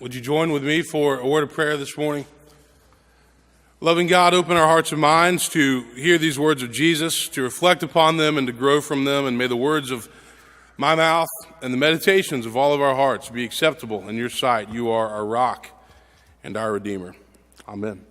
Would you join with me for a word of prayer this morning? Loving God, open our hearts and minds to hear these words of Jesus, to reflect upon them and to grow from them, and may the words of my mouth and the meditations of all of our hearts be acceptable in your sight. You are our rock and our Redeemer. Amen.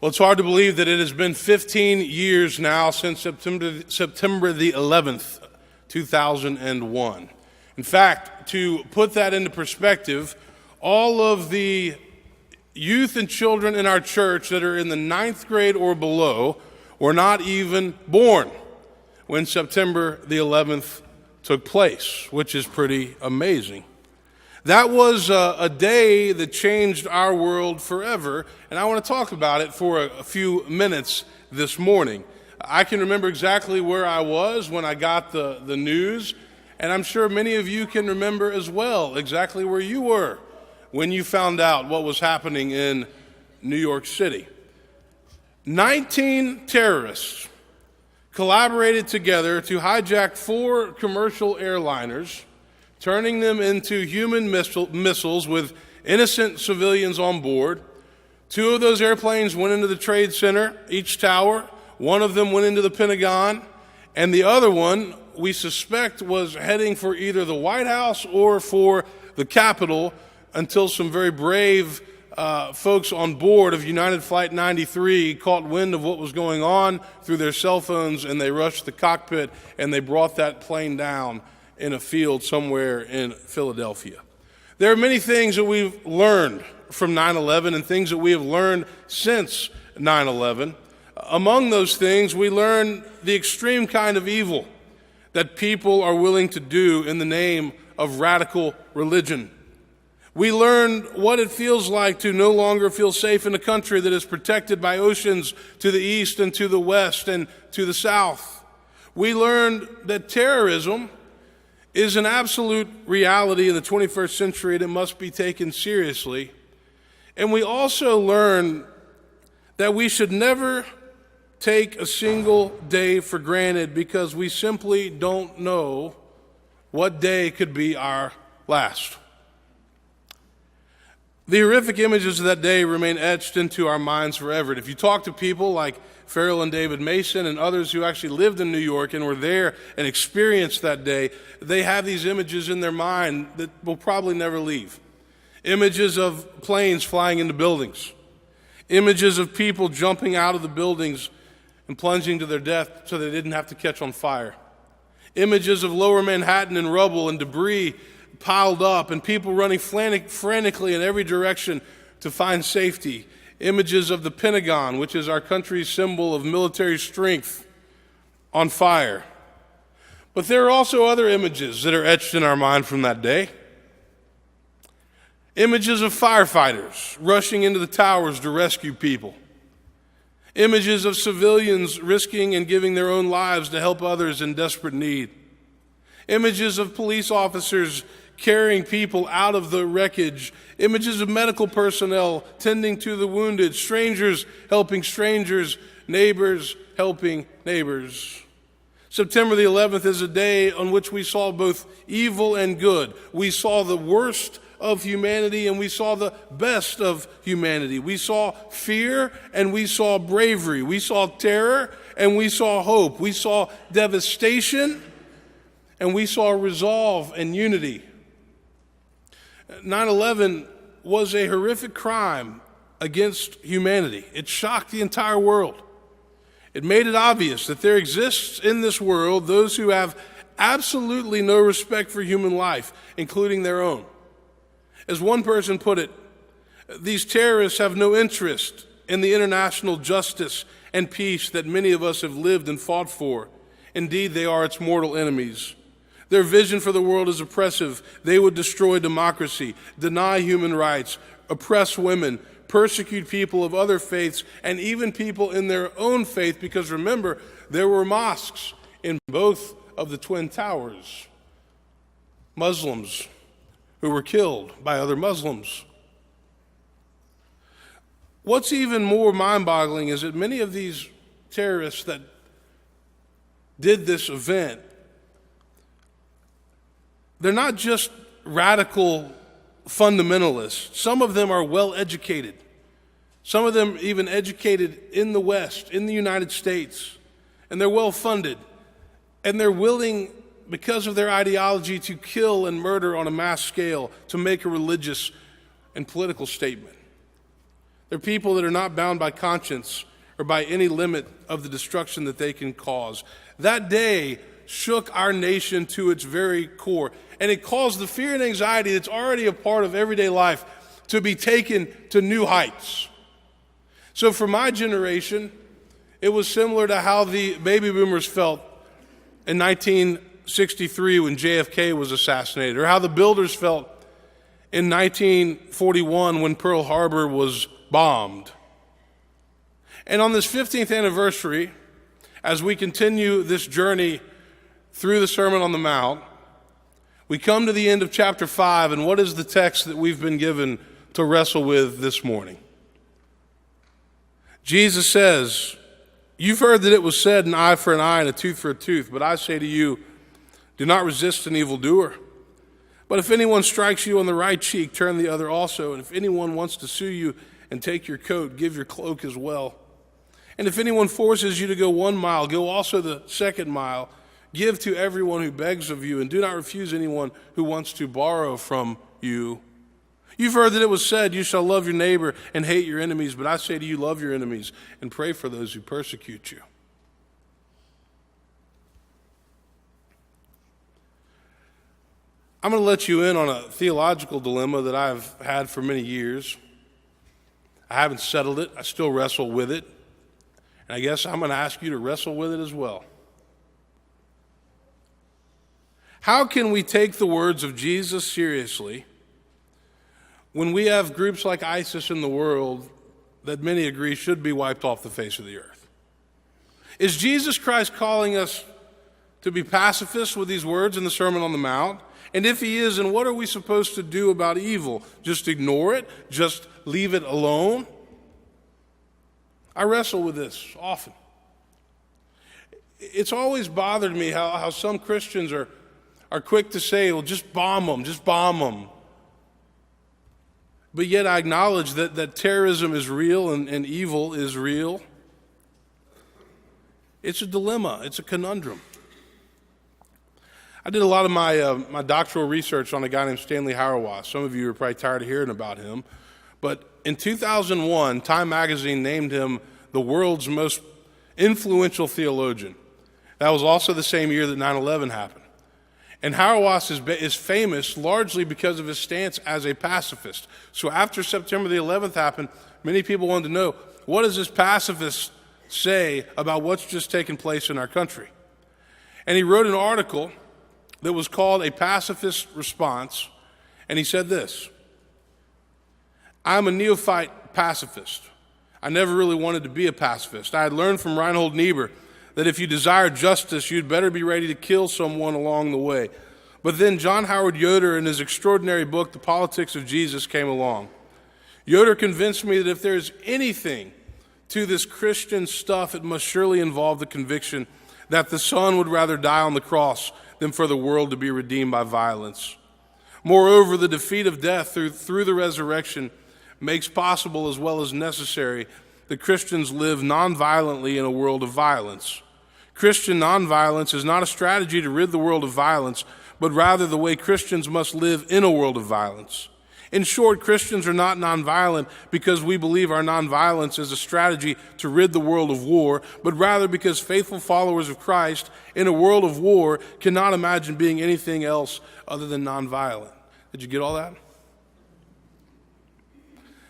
Well, it's hard to believe that it has been 15 years now since September the 11th, 2001. In fact, to put that into perspective, all of the youth and children in our church that are in the 9th grade or below were not even born when September the 11th took place, which is pretty amazing. That was a day that changed our world forever, and I want to talk about it for a few minutes this morning. I can remember exactly where I was when I got the news, and I'm sure many of you can remember as well exactly where you were when you found out what was happening in New York City. 19 terrorists collaborated together to hijack 4 commercial airliners, turning them into human missiles with innocent civilians on board. 2 of those airplanes went into the Trade Center, each tower. 1 of them went into the Pentagon, and the other one, we suspect, was heading for either the White House or for the Capitol until some very brave folks on board of United Flight 93 caught wind of what was going on through their cell phones, and they rushed the cockpit and they brought that plane down in a field somewhere in Philadelphia. There are many things that we've learned from 9/11 and things that we have learned since 9/11. Among those things, we learn the extreme kind of evil that people are willing to do in the name of radical religion. We learn what it feels like to no longer feel safe in a country that is protected by oceans to the east and to the west and to the south. We learned that terrorism is an absolute reality in the 21st century and it must be taken seriously. And we also learn that we should never take a single day for granted because we simply don't know what day could be our last. The horrific images of that day remain etched into our minds forever. And if you talk to people like Farrell and David Mason and others who actually lived in New York and were there and experienced that day, they have these images in their mind that will probably never leave. Images of planes flying into buildings. Images of people jumping out of the buildings and plunging to their death so they didn't have to catch on fire. Images of lower Manhattan in rubble and debris piled up and people running frantically in every direction to find safety. Images of the Pentagon, which is our country's symbol of military strength, on fire. But there are also other images that are etched in our mind from that day. Images of firefighters rushing into the towers to rescue people. Images of civilians risking and giving their own lives to help others in desperate need. Images of police officers carrying people out of the wreckage. Images of medical personnel tending to the wounded. Strangers helping strangers. Neighbors helping neighbors. September the 11th is a day on which we saw both evil and good. We saw the worst of humanity and we saw the best of humanity. We saw fear and we saw bravery. We saw terror and we saw hope. We saw devastation and we saw resolve and unity. 9/11 was a horrific crime against humanity. It shocked the entire world. It made it obvious that there exists in this world those who have absolutely no respect for human life, including their own. As one person put it, these terrorists have no interest in the international justice and peace that many of us have lived and fought for. Indeed, they are its mortal enemies. Their vision for the world is oppressive. They would destroy democracy, deny human rights, oppress women, persecute people of other faiths, and even people in their own faith, because remember, there were mosques in both of the Twin Towers. Muslims who were killed by other Muslims. What's even more mind-boggling is that many of these terrorists that did this event, they're not just radical fundamentalists. Some of them are well educated. Some of them even educated in the West, in the United States. And they're well funded. And they're willing, because of their ideology, to kill and murder on a mass scale to make a religious and political statement. They're people that are not bound by conscience or by any limit of the destruction that they can cause. That day shook our nation to its very core, and it caused the fear and anxiety that's already a part of everyday life to be taken to new heights. So for my generation, it was similar to how the baby boomers felt in 1963 when JFK was assassinated, or how the builders felt in 1941 when Pearl Harbor was bombed. And on this 15th anniversary, as we continue this journey through the Sermon on the Mount, we come to the end of chapter 5, and what is the text that we've been given to wrestle with this morning? Jesus says, "You've heard that it was said, an eye for an eye and a tooth for a tooth, but I say to you, do not resist an evildoer. But if anyone strikes you on the right cheek, turn the other also. And if anyone wants to sue you and take your coat, give your cloak as well. And if anyone forces you to go 1 mile, go also the 2nd mile. Give to everyone who begs of you, and do not refuse anyone who wants to borrow from you. You've heard that it was said, you shall love your neighbor and hate your enemies. But I say to you, love your enemies and pray for those who persecute you." I'm going to let you in on a theological dilemma that I've had for many years. I haven't settled it. I still wrestle with it. And I guess I'm going to ask you to wrestle with it as well. How can we take the words of Jesus seriously when we have groups like ISIS in the world that many agree should be wiped off the face of the earth? Is Jesus Christ calling us to be pacifists with these words in the Sermon on the Mount? And if he is, then what are we supposed to do about evil? Just ignore it? Just leave it alone? I wrestle with this often. It's always bothered me how some Christians are quick to say, well, just bomb them, just bomb them. But yet I acknowledge that terrorism is real and evil is real. It's a dilemma. It's a conundrum. I did a lot of my doctoral research on a guy named Stanley Hauerwas. Some of you are probably tired of hearing about him. But in 2001, Time magazine named him the world's most influential theologian. That was also the same year that 9/11 happened. And Hauerwas is famous largely because of his stance as a pacifist. So after September the 11th happened, many people wanted to know, what does this pacifist say about what's just taken place in our country? And he wrote an article that was called A Pacifist Response, and he said this: "I'm a neophyte pacifist. I never really wanted to be a pacifist. I had learned from Reinhold Niebuhr that if you desire justice, you'd better be ready to kill someone along the way. But then John Howard Yoder, in his extraordinary book, The Politics of Jesus, came along. Yoder convinced me that if there's anything to this Christian stuff, it must surely involve the conviction that the Son would rather die on the cross than for the world to be redeemed by violence. Moreover, the defeat of death through the resurrection makes possible as well as necessary that Christians live nonviolently in a world of violence. Christian nonviolence is not a strategy to rid the world of violence, but rather the way Christians must live in a world of violence. In short, Christians are not nonviolent because we believe our nonviolence is a strategy to rid the world of war, but rather because faithful followers of Christ in a world of war cannot imagine being anything else other than nonviolent." Did you get all that?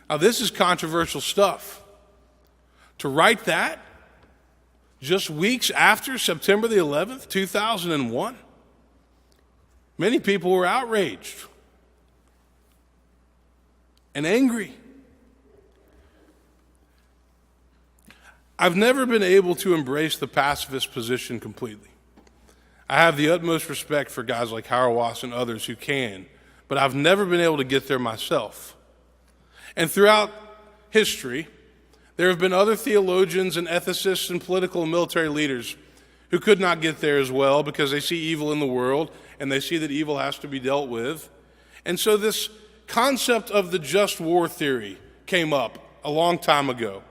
Now, this is controversial stuff. To write that just weeks after September the 11th, 2001, many people were outraged and angry. I've never been able to embrace the pacifist position completely. I have the utmost respect for guys like Hauerwas and others who can, but I've never been able to get there myself. And throughout history, there have been other theologians and ethicists and political and military leaders who could not get there as well because they see evil in the world and they see that evil has to be dealt with. And so this concept of the just war theory came up a long time ago.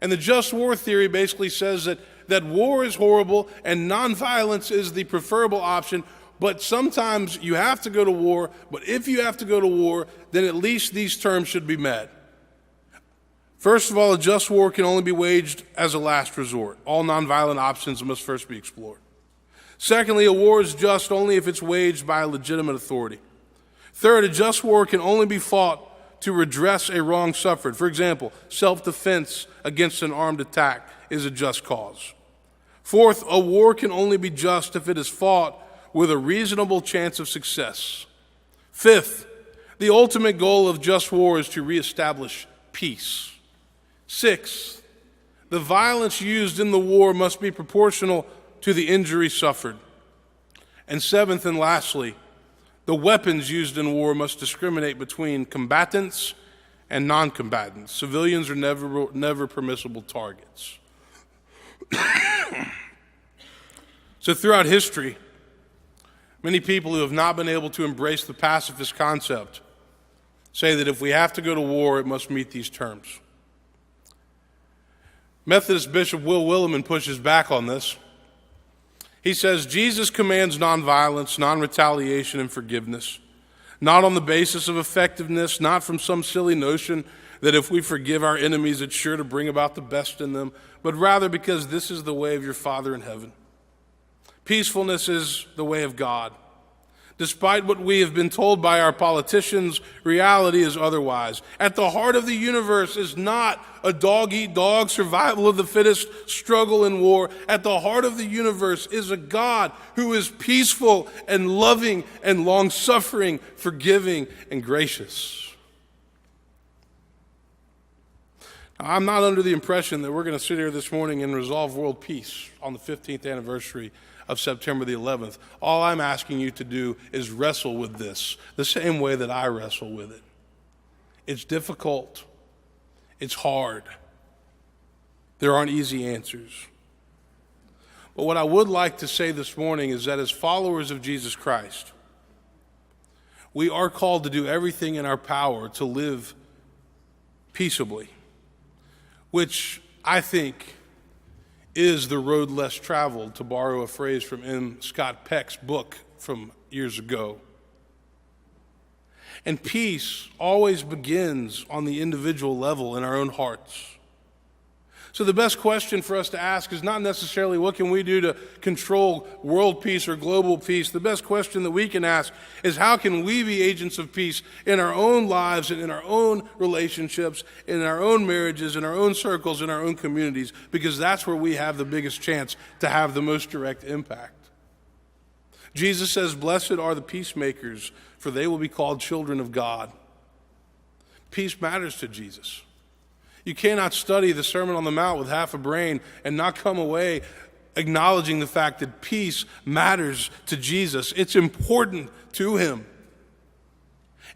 And the just war theory basically says that war is horrible and nonviolence is the preferable option, but sometimes you have to go to war, but if you have to go to war, then at least these terms should be met. First of all, a just war can only be waged as a last resort. All nonviolent options must first be explored. Secondly, a war is just only if it's waged by a legitimate authority. Third, a just war can only be fought to redress a wrong suffered. For example, self-defense against an armed attack is a just cause. Fourth, a war can only be just if it is fought with a reasonable chance of success. Fifth, the ultimate goal of just war is to reestablish peace. Sixth, the violence used in the war must be proportional to the injury suffered. And seventh and lastly, the weapons used in war must discriminate between combatants and non-combatants. Civilians are never permissible targets. So throughout history, many people who have not been able to embrace the pacifist concept say that if we have to go to war, it must meet these terms. Methodist Bishop Will Willimon pushes back on this. He says, Jesus commands nonviolence, non-retaliation, and forgiveness, not on the basis of effectiveness, not from some silly notion that if we forgive our enemies, it's sure to bring about the best in them, but rather because this is the way of your Father in heaven. Peacefulness is the way of God. Despite what we have been told by our politicians, reality is otherwise. At the heart of the universe is not a dog-eat-dog, survival of the fittest, struggle in war. At the heart of the universe is a God who is peaceful and loving and long-suffering, forgiving and gracious. Now, I'm not under the impression that we're going to sit here this morning and resolve world peace on the 15th anniversary of September the 11th. All I'm asking you to do is wrestle with this the same way that I wrestle with it. It's difficult. It's hard. There aren't easy answers. But what I would like to say this morning is that as followers of Jesus Christ, we are called to do everything in our power to live peaceably, which I think is the road less traveled, to borrow a phrase from M. Scott Peck's book from years ago. And peace always begins on the individual level in our own hearts. So the best question for us to ask is not necessarily what can we do to control world peace or global peace. The best question that we can ask is how can we be agents of peace in our own lives and in our own relationships, in our own marriages, in our own circles, in our own communities, because that's where we have the biggest chance to have the most direct impact. Jesus says, "Blessed are the peacemakers, for they will be called children of God." Peace matters to Jesus. You cannot study the Sermon on the Mount with half a brain and not come away acknowledging the fact that peace matters to Jesus. It's important to him.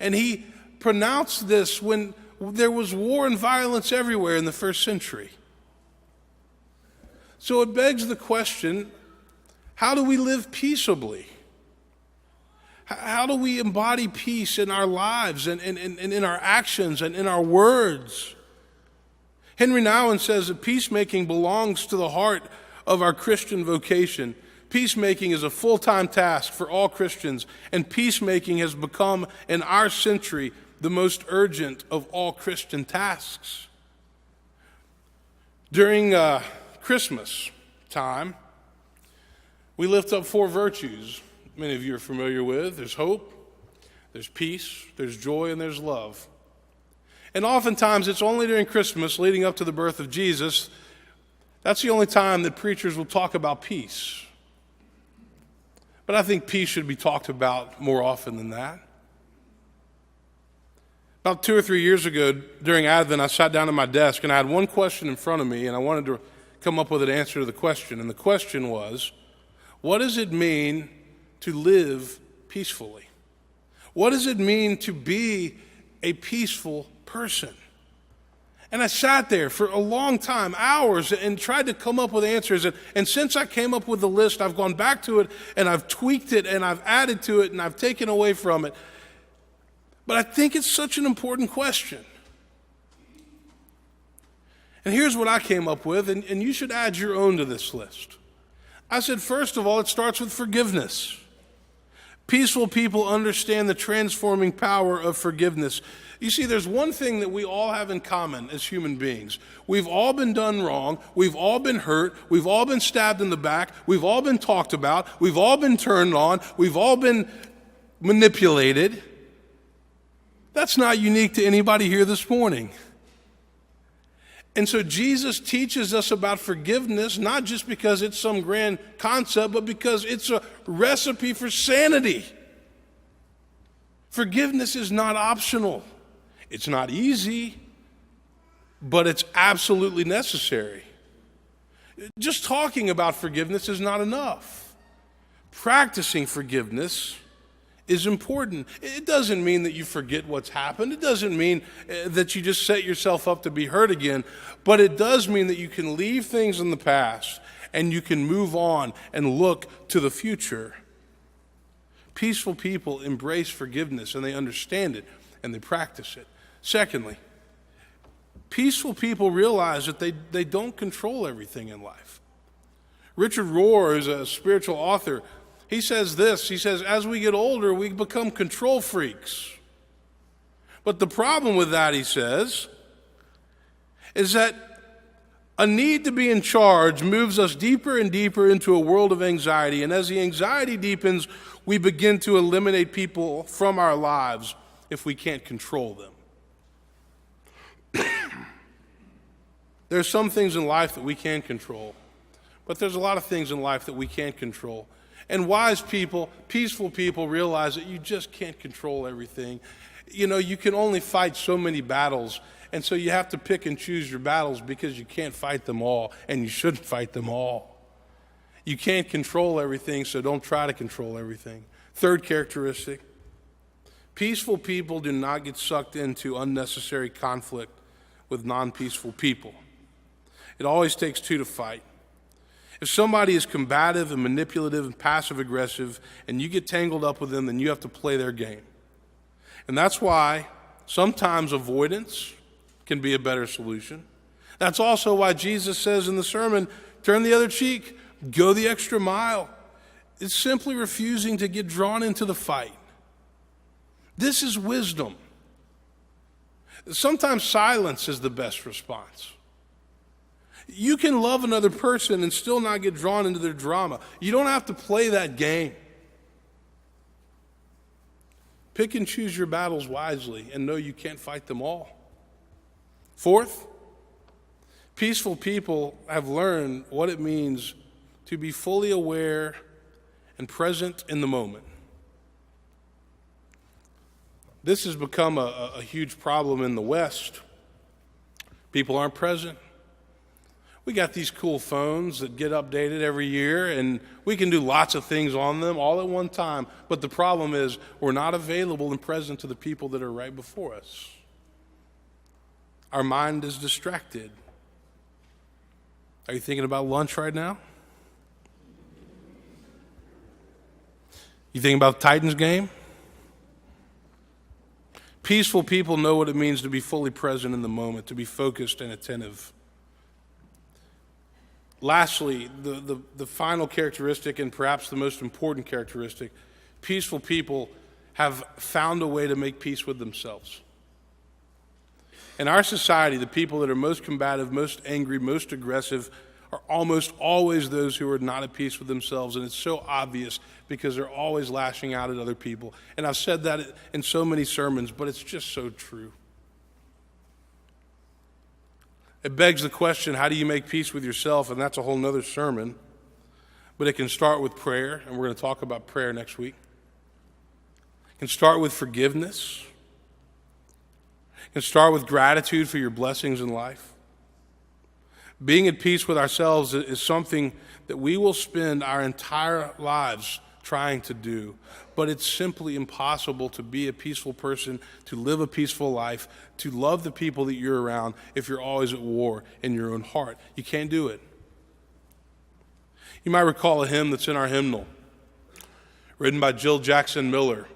And he pronounced this when there was war and violence everywhere in the first century. So it begs the question, how do we live peaceably? How do we embody peace in our lives and in our actions and in our words? Henry Nouwen says that peacemaking belongs to the heart of our Christian vocation. Peacemaking is a full-time task for all Christians, and peacemaking has become, in our century, the most urgent of all Christian tasks. During Christmas time, we lift up 4 virtues many of you are familiar with. There's hope, there's peace, there's joy, and there's love. And oftentimes, it's only during Christmas, leading up to the birth of Jesus, that's the only time that preachers will talk about peace. But I think peace should be talked about more often than that. About 2 or 3 years ago, during Advent, I sat down at my desk, and I had one question in front of me, and I wanted to come up with an answer to the question. And the question was, what does it mean to live peacefully? What does it mean to be a peaceful person? And I sat there for a long time, hours, and tried to come up with answers. And since I came up with the list, I've gone back to it, and I've tweaked it, and I've added to it, and I've taken away from it. But I think it's such an important question. And here's what I came up with, and you should add your own to this list. I said, first of all, it starts with forgiveness. Peaceful people understand the transforming power of forgiveness. You see, there's one thing that we all have in common as human beings. We've all been done wrong. We've all been hurt. We've all been stabbed in the back. We've all been talked about. We've all been turned on. We've all been manipulated. That's not unique to anybody here this morning. And so Jesus teaches us about forgiveness, not just because it's some grand concept, but because it's a recipe for sanity. Forgiveness is not optional. It's not easy, but it's absolutely necessary. Just talking about forgiveness is not enough. Practicing forgiveness is important. It doesn't mean that you forget what's happened. It doesn't mean that you just set yourself up to be hurt again. But it does mean that you can leave things in the past and you can move on and look to the future. Peaceful people embrace forgiveness and they understand it and they practice it. Secondly, peaceful people realize that they don't control everything in life. Richard Rohr is a spiritual author. He says this, he says, as we get older, we become control freaks. But the problem with that, he says, is that a need to be in charge moves us deeper and deeper into a world of anxiety. And as the anxiety deepens, we begin to eliminate people from our lives if we can't control them. There's some things in life that we can control, but there's a lot of things in life that we can't control. And wise people, peaceful people realize that you just can't control everything. You know, you can only fight so many battles, and so you have to pick and choose your battles because you can't fight them all, and you shouldn't fight them all. You can't control everything, so don't try to control everything. Third characteristic, peaceful people do not get sucked into unnecessary conflict with non-peaceful people. It always takes two to fight. If somebody is combative and manipulative and passive-aggressive and you get tangled up with them, then you have to play their game. And that's why sometimes avoidance can be a better solution. That's also why Jesus says in the sermon, turn the other cheek, go the extra mile. It's simply refusing to get drawn into the fight. This is wisdom. Sometimes silence is the best response. You can love another person and still not get drawn into their drama. You don't have to play that game. Pick and choose your battles wisely and know you can't fight them all. Fourth, peaceful people have learned what it means to be fully aware and present in the moment. This has become a huge problem in the West. People aren't present. We got these cool phones that get updated every year, and we can do lots of things on them all at one time. But the problem is we're not available and present to the people that are right before us. Our mind is distracted. Are you thinking about lunch right now? You thinking about the Titans game? Peaceful people know what it means to be fully present in the moment, to be focused and attentive. Lastly, the final characteristic, and perhaps the most important characteristic, peaceful people have found a way to make peace with themselves. In our society, the people that are most combative, most angry, most aggressive are almost always those who are not at peace with themselves, and it's so obvious because they're always lashing out at other people. And I've said that in so many sermons, but it's just so true. It begs the question, how do you make peace with yourself? And that's a whole nother sermon. But it can start with prayer, and we're going to talk about prayer next week. It can start with forgiveness. It can start with gratitude for your blessings in life. Being at peace with ourselves is something that we will spend our entire lives trying to do, but it's simply impossible to be a peaceful person, to live a peaceful life, to love the people that you're around if you're always at war in your own heart. You can't do it. You might recall a hymn that's in our hymnal, written by Jill Jackson Miller.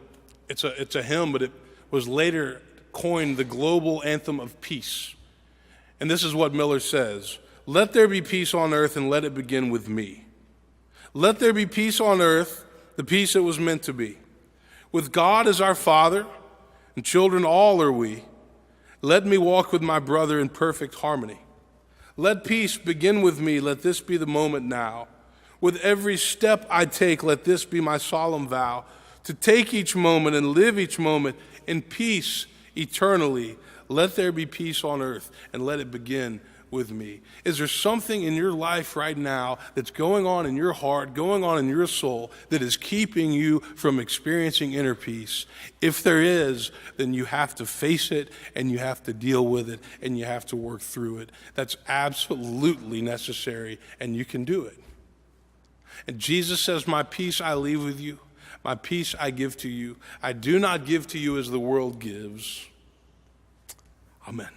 It's a hymn, but was later coined the global anthem of peace. And this is what Miller says: "Let there be peace on earth, and let it begin with me. Let there be peace on earth, the peace it was meant to be. With God as our Father, and children all are we. Let me walk with my brother in perfect harmony. Let peace begin with me, let this be the moment now. With every step I take, let this be my solemn vow, to take each moment and live each moment in peace eternally. Let there be peace on earth, and let it begin with me." Is there something in your life right now that's going on in your heart, going on in your soul, that is keeping you from experiencing inner peace? If there is, then you have to face it, and you have to deal with it, and you have to work through it. That's absolutely necessary, and you can do it. And Jesus says, "My peace I leave with you, my peace I give to you. I do not give to you as the world gives." Amen.